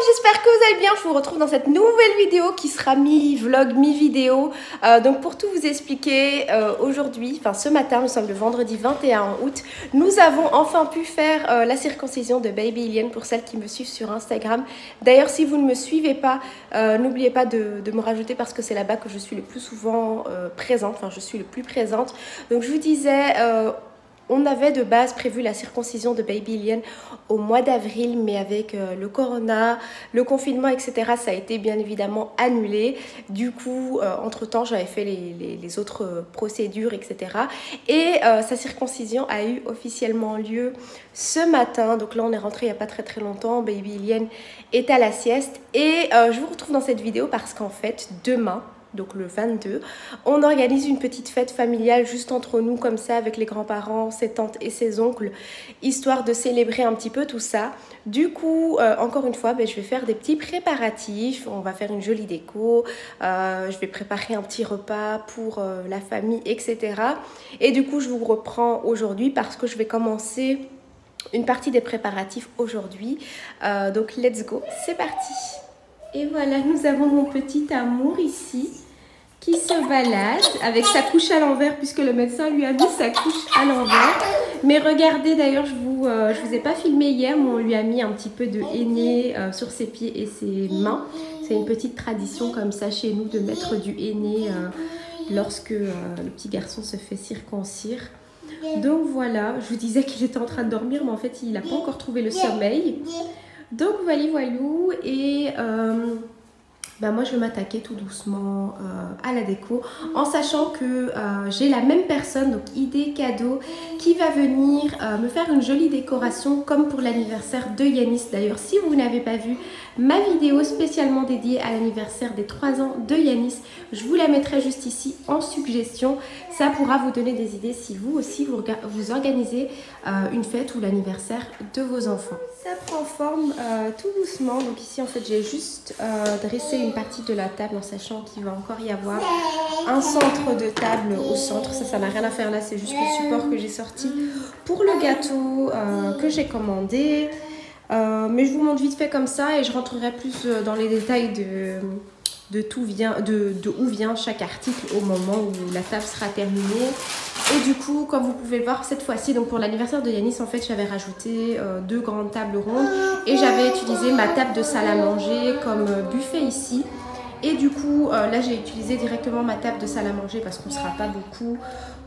j'espère que vous allez bien. Je vous retrouve dans cette nouvelle vidéo qui sera mi-vlog, mi-vidéo. Donc pour tout vous expliquer, aujourd'hui, enfin ce matin, nous sommes le vendredi 21 août, nous avons enfin pu faire la circoncision de Baby Ilienne pour celles qui me suivent sur Instagram. D'ailleurs, si vous ne me suivez pas, n'oubliez pas de me rajouter parce que c'est là-bas que je suis le plus souvent présente, enfin je suis le plus présente. Donc je vous disais... on avait de base prévu la circoncision de Baby Ilienne au mois d'avril, mais avec le corona, le confinement, etc., ça a été bien évidemment annulé. Du coup, entre-temps, j'avais fait les autres procédures, etc. Et sa circoncision a eu officiellement lieu ce matin. Donc là, on est rentré il n'y a pas très longtemps. Baby Ilienne est à la sieste. Et je vous retrouve dans cette vidéo parce qu'en fait, demain... donc le 22, on organise une petite fête familiale juste entre nous comme ça avec les grands-parents, ses tantes et ses oncles, histoire de célébrer un petit peu tout ça. Du coup, encore une fois, je vais faire des petits préparatifs, on va faire une jolie déco, je vais préparer un petit repas pour la famille, etc. Et du coup, je vous reprends aujourd'hui parce que je vais commencer une partie des préparatifs aujourd'hui. Donc, let's go, c'est parti! Et voilà, nous avons mon petit amour ici qui se balade avec sa couche à l'envers puisque le médecin lui a mis sa couche à l'envers. Mais regardez, d'ailleurs, je vous ai pas filmé hier, mais on lui a mis un petit peu de henné sur ses pieds et ses mains. C'est une petite tradition comme ça chez nous de mettre du henné lorsque le petit garçon se fait circoncire. Donc voilà, je vous disais qu'il était en train de dormir, mais en fait, il n'a pas encore trouvé le sommeil. Donc voilà, voilou, et moi je vais m'attaquer tout doucement à la déco en sachant que j'ai la même personne, donc idée cadeau, qui va venir me faire une jolie décoration comme pour l'anniversaire de Yanis. D'ailleurs, si vous n'avez pas vu ma vidéo spécialement dédiée à l'anniversaire des 3 ans de Yanis, je vous la mettrai juste ici en suggestion. Ça pourra vous donner des idées si vous aussi vous organisez une fête ou l'anniversaire de vos enfants. Ça prend forme tout doucement. Donc ici en fait j'ai juste dressé une partie de la table en sachant qu'il va encore y avoir un centre de table au centre. Ça n'a rien à faire là, c'est juste le support que j'ai sorti pour le gâteau que j'ai commandé. Mais je vous montre vite fait comme ça et je rentrerai plus dans les détails de où vient chaque article au moment où la table sera terminée. Et du coup, comme vous pouvez le voir cette fois-ci, donc pour l'anniversaire de Yanis, en fait, j'avais rajouté 2 grandes tables rondes et j'avais utilisé ma table de salle à manger comme buffet ici. Et du coup, là, j'ai utilisé directement ma table de salle à manger parce qu'on ne sera pas beaucoup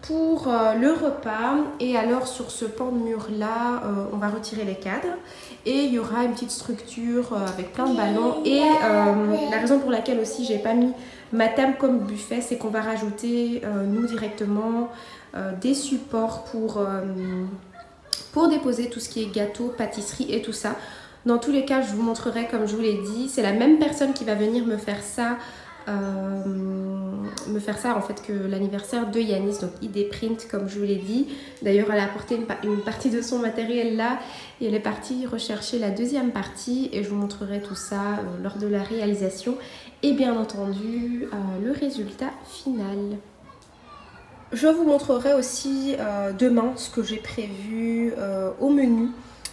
pour le repas. Et alors, sur ce pan de mur-là, on va retirer les cadres. Et il y aura une petite structure avec plein de ballons. Et la raison pour laquelle aussi, j'ai pas mis ma table comme buffet, c'est qu'on va rajouter, nous, directement, des supports pour déposer tout ce qui est gâteau, pâtisserie et tout ça. Dans tous les cas, je vous montrerai comme je vous l'ai dit. C'est la même personne qui va venir me faire ça en fait que l'anniversaire de Yanis, donc ID Print comme je vous l'ai dit. D'ailleurs, elle a apporté une partie de son matériel là et elle est partie rechercher la deuxième partie et je vous montrerai tout ça lors de la réalisation et bien entendu le résultat final. Je vous montrerai aussi demain ce que j'ai prévu au menu.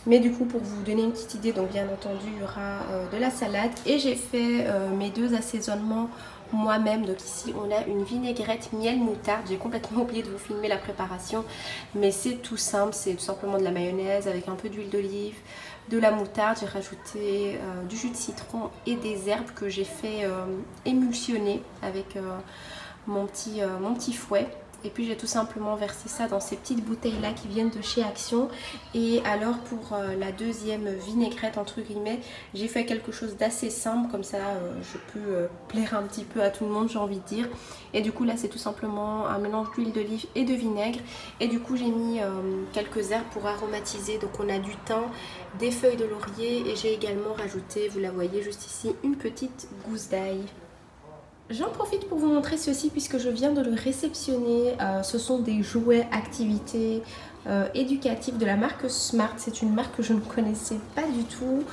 Mais du coup, pour vous donner une petite idée, donc bien entendu, il y aura de la salade. Et j'ai fait mes 2 assaisonnements moi-même. Donc ici, on a une vinaigrette miel moutarde. J'ai complètement oublié de vous filmer la préparation. Mais c'est tout simple, c'est tout simplement de la mayonnaise avec un peu d'huile d'olive, de la moutarde. J'ai rajouté du jus de citron et des herbes que j'ai fait émulsionner avec mon petit fouet. Et puis j'ai tout simplement versé ça dans ces petites bouteilles là qui viennent de chez Action. Et alors pour la deuxième vinaigrette entre guillemets, j'ai fait quelque chose d'assez simple, comme ça je peux plaire un petit peu à tout le monde, j'ai envie de dire. Et du coup là c'est tout simplement un mélange d'huile d'olive et de vinaigre. Et du coup j'ai mis quelques herbes pour aromatiser. Donc on a du thym, des feuilles de laurier et j'ai également rajouté, vous la voyez juste ici, une petite gousse d'ail. J'en profite pour vous montrer ceci puisque je viens de le réceptionner. Ce sont des jouets activités éducatifs de la marque Smart. C'est une marque que je ne connaissais pas du tout.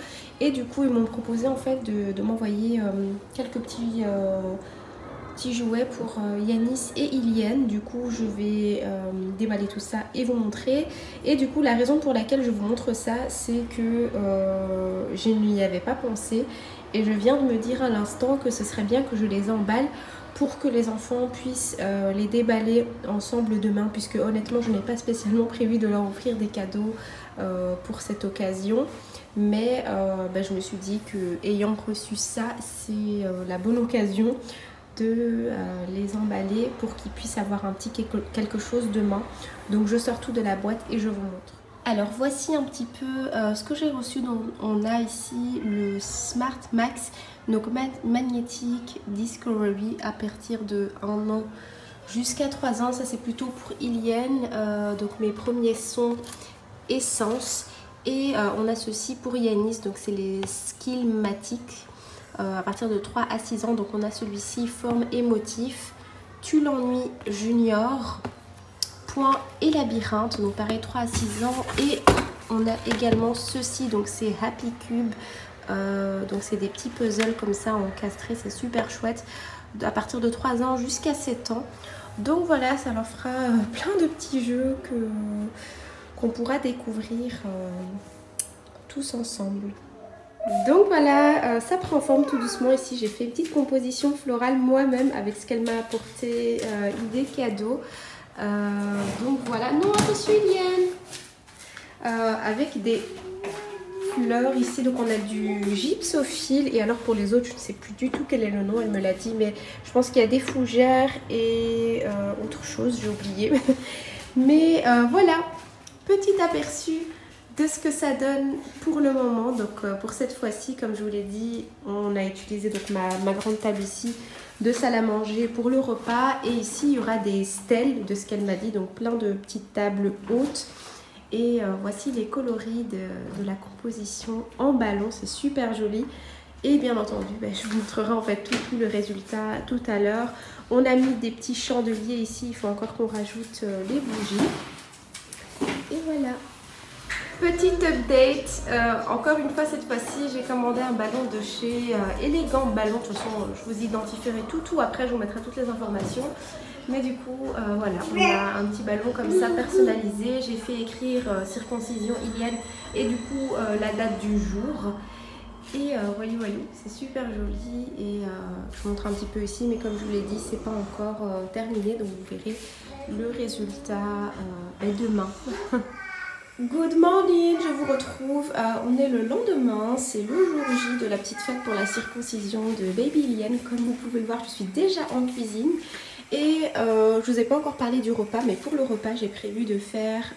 Et du coup, ils m'ont proposé en fait de m'envoyer quelques petits petits jouets pour Yanis et Ilienne. Du coup je vais déballer tout ça et vous montrer. Et du coup la raison pour laquelle je vous montre ça, c'est que je n'y avais pas pensé. Et je viens de me dire à l'instant que ce serait bien que je les emballe pour que les enfants puissent les déballer ensemble demain, puisque honnêtement je n'ai pas spécialement prévu de leur offrir des cadeaux pour cette occasion. Mais je me suis dit que ayant reçu ça, c'est la bonne occasion de les emballer pour qu'ils puissent avoir un petit quelque chose demain. Donc je sors tout de la boîte et je vous montre. Alors voici un petit peu ce que j'ai reçu. Donc, on a ici le Smart Max, donc magnétique Discovery à partir de 1 an jusqu'à 3 ans. Ça c'est plutôt pour Ilienne, donc mes premiers sons essence. Et on a ceci pour Yanis, donc c'est les Skillmatic à partir de 3 à 6 ans. Donc on a celui-ci, forme et motif, Tu l'ennuies junior, point et labyrinthe, donc pareil 3 à 6 ans. Et on a également ceci, donc c'est Happy Cube, donc c'est des petits puzzles comme ça encastrés, c'est super chouette, à partir de 3 ans jusqu'à 7 ans. Donc voilà, ça leur fera plein de petits jeux qu'on pourra découvrir tous ensemble. Donc voilà, ça prend forme tout doucement. Ici j'ai fait une petite composition florale moi-même avec ce qu'elle m'a apporté, idée cadeau. Donc voilà, non attention Ilienne, avec des fleurs ici. Donc on a du gypsophile, et alors pour les autres je ne sais plus du tout quel est le nom, elle me l'a dit, mais je pense qu'il y a des fougères et autre chose, j'ai oublié. Mais voilà, petit aperçu de ce que ça donne pour le moment. Donc pour cette fois-ci, comme je vous l'ai dit, on a utilisé donc ma grande table ici de salle à manger pour le repas. Et ici, il y aura des stèles de ce qu'elle m'a dit, donc plein de petites tables hautes. Et voici les coloris de la composition en ballon, c'est super joli. Et bien entendu, je vous montrerai en fait tout le résultat tout à l'heure. On a mis des petits chandeliers ici, il faut encore qu'on rajoute les bougies. Et voilà. Petite update, encore une fois cette fois-ci j'ai commandé un ballon de chez Elegant Ballon. De toute façon je vous identifierai tout après, je vous mettrai toutes les informations. Mais du coup voilà, on a un petit ballon comme ça personnalisé. J'ai fait écrire circoncision Ilienne et du coup la date du jour. Et voilà, c'est super joli. Et je vous montre un petit peu ici, mais comme je vous l'ai dit, c'est pas encore terminé, donc vous verrez le résultat demain. Good morning, je vous retrouve, on est le lendemain, c'est le jour J de la petite fête pour la circoncision de Baby Ilienne. Comme vous pouvez le voir, je suis déjà en cuisine et je vous ai pas encore parlé du repas, mais pour le repas j'ai prévu de faire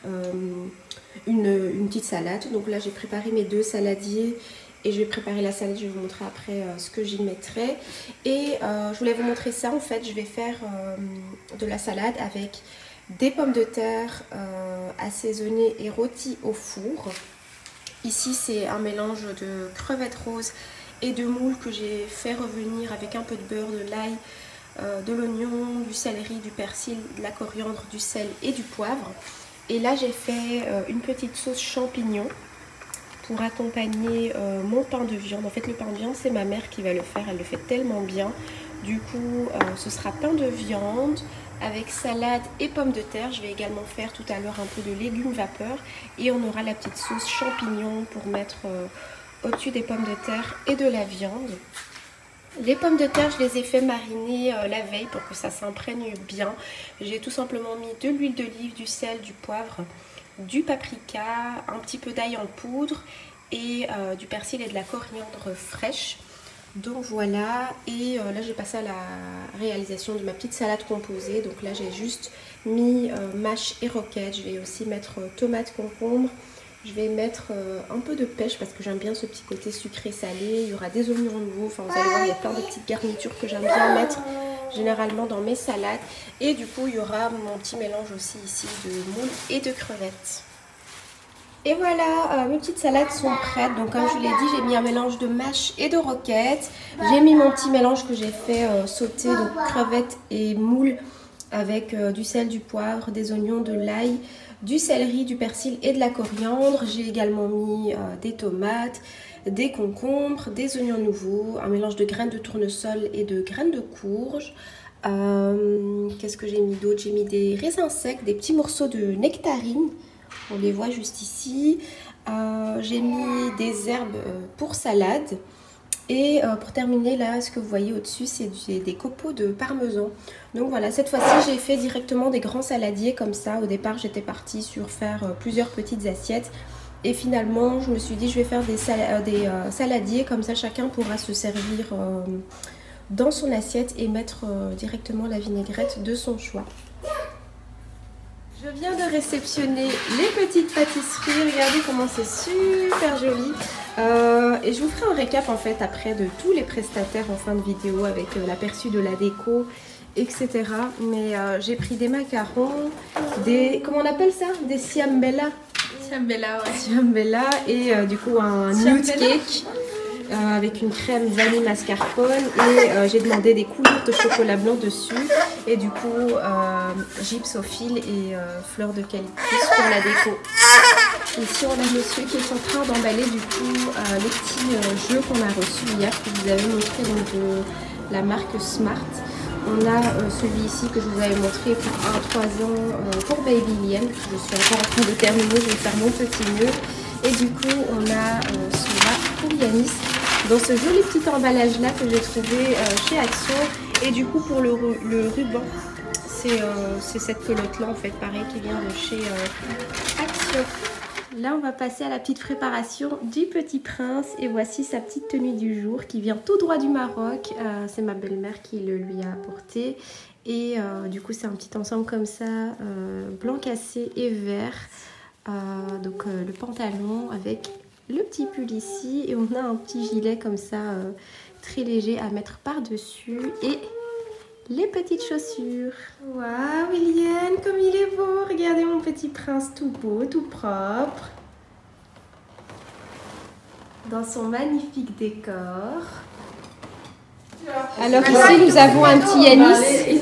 une petite salade. Donc là j'ai préparé mes 2 saladiers et je vais préparer la salade, je vais vous montrer après ce que j'y mettrai. Et je voulais vous montrer ça en fait, je vais faire de la salade avec des pommes de terre assaisonnées et rôties au four. Ici c'est un mélange de crevettes roses et de moules que j'ai fait revenir avec un peu de beurre, de l'ail, de l'oignon, du céleri, du persil, de la coriandre, du sel et du poivre. Et là j'ai fait une petite sauce champignon pour accompagner mon pain de viande. En fait le pain de viande c'est ma mère qui va le faire, elle le fait tellement bien. Du coup ce sera pain de viande avec salade et pommes de terre. Je vais également faire tout à l'heure un peu de légumes vapeur et on aura la petite sauce champignon pour mettre au-dessus des pommes de terre et de la viande. Les pommes de terre, je les ai fait mariner la veille pour que ça s'imprègne bien. J'ai tout simplement mis de l'huile d'olive, du sel, du poivre, du paprika, un petit peu d'ail en poudre et du persil et de la coriandre fraîche. Donc voilà, et là j'ai passé à la réalisation de ma petite salade composée. Donc là j'ai juste mis mâche et roquette. Je vais aussi mettre tomates, concombre. Je vais mettre un peu de pêche parce que j'aime bien ce petit côté sucré salé. Il y aura des oignons nouveaux, enfin vous allez voir, il y a plein de petites garnitures que j'aime bien mettre généralement dans mes salades. Et du coup il y aura mon petit mélange aussi ici de moules et de crevettes. Et voilà, mes petites salades sont prêtes. Donc comme je vous l'ai dit, j'ai mis un mélange de mâche et de roquette. J'ai mis mon petit mélange que j'ai fait sauter, donc crevettes et moules avec du sel, du poivre, des oignons, de l'ail, du céleri, du persil et de la coriandre. J'ai également mis des tomates, des concombres, des oignons nouveaux, un mélange de graines de tournesol et de graines de courge, Qu'est-ce que j'ai mis d'autre? J'ai mis des raisins secs, des petits morceaux de nectarine. On les voit juste ici. J'ai mis des herbes pour salade. Et pour terminer, là, ce que vous voyez au-dessus, c'est des copeaux de parmesan. Donc voilà, cette fois-ci, j'ai fait directement des grands saladiers comme ça. Au départ, j'étais partie sur faire plusieurs petites assiettes. Et finalement, je me suis dit, je vais faire des saladiers. Comme ça, chacun pourra se servir dans son assiette et mettre directement la vinaigrette de son choix. Je viens de réceptionner les petites pâtisseries. Regardez comment c'est super joli. Et je vous ferai un récap en fait après de tous les prestataires en fin de vidéo avec l'aperçu de la déco, etc. Mais j'ai pris des macarons, des... comment on appelle ça? Des ciambella. Ciambella, ouais. Ciambella et du coup un nude cake. Avec une crème vanille mascarpone et j'ai demandé des couleurs de chocolat blanc dessus et du coup gypse au fil et fleurs d'eucalyptus pour la déco. Ici on a monsieur qui est en train d'emballer du coup les petits jeux qu'on a reçus hier que je vous avais montré donc de la marque Smart. On a celui-ci que je vous avais montré pour 1-3 ans pour Baby Liam que je suis encore en train de terminer, je vais faire mon petit nœud. Et du coup on a celui-là pour Yanis dans ce joli petit emballage là que j'ai trouvé chez Action. Et du coup pour le ruban, c'est cette pelote là en fait pareil qui vient de chez Action. Là on va passer à la petite préparation du petit prince et voici sa petite tenue du jour qui vient tout droit du Maroc. C'est ma belle-mère qui le lui a apporté et du coup c'est un petit ensemble comme ça blanc cassé et vert. Donc le pantalon avec le petit pull ici et on a un petit gilet comme ça très léger à mettre par dessus et les petites chaussures. Waouh William, comme il est beau, regardez mon petit prince tout beau, tout propre dans son magnifique décor. Alors ici nous avons un petit Yanis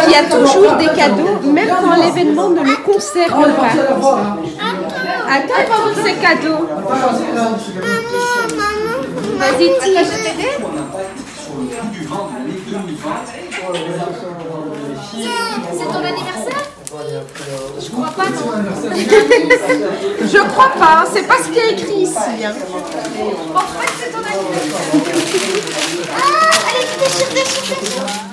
qui a toujours des cadeaux, même quand l'événement ne le concerne pas. Attends pour ses cadeaux. Vas-y Tia, je t'aide. C'est ton anniversaire? Je crois pas, non. Je crois pas, c'est pas ce qui est écrit ici. Hein. Je pense pas que c'est ton anniversaire. Ah, allez, déchire.